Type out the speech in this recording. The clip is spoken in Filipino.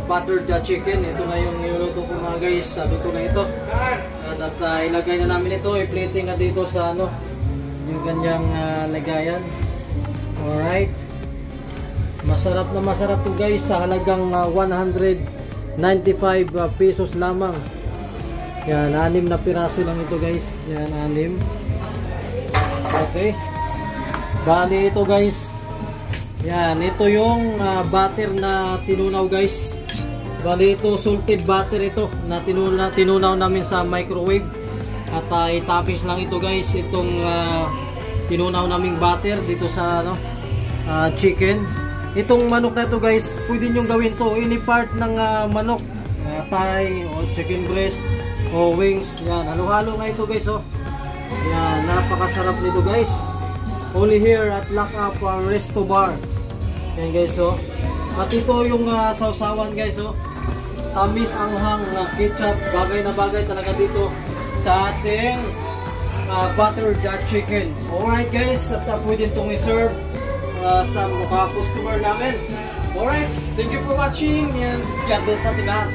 buttered chicken. Ito na yung niluluto ko mga guys. Luto na ito. At ilagay na namin ito. I-plating na dito sa ano, yung kanyang lagayan. Alright. Masarap na masarap to guys. Sa halagang 195 pesos lamang. Yan, 6 na piraso lang ito guys. Yan, 6. Okay. Bali ito guys. Yan, ito yung butter na tinunaw guys. Bali ito salted butter ito na tinunaw namin sa microwave. At itapis lang ito guys, itong tinunaw naming butter dito sa ano, chicken. Itong manok na ito guys, pwede nyo gawin to any part ng manok, thigh o chicken breast o wings. Yan, halo-halo nga ito guys. Oh. Yan, napakasarap nito guys. Only here at Lock Up Resto Bar. Yan guys, oh. At ito yung sausawan guys, oh. Tamis, anghang, ketchup, bagay na bagay talaga dito sa ating buttered chicken. Alright guys, at pwede itong i-serve sa mga customer namin. Alright, thank you for watching and God bless sa ating lahat.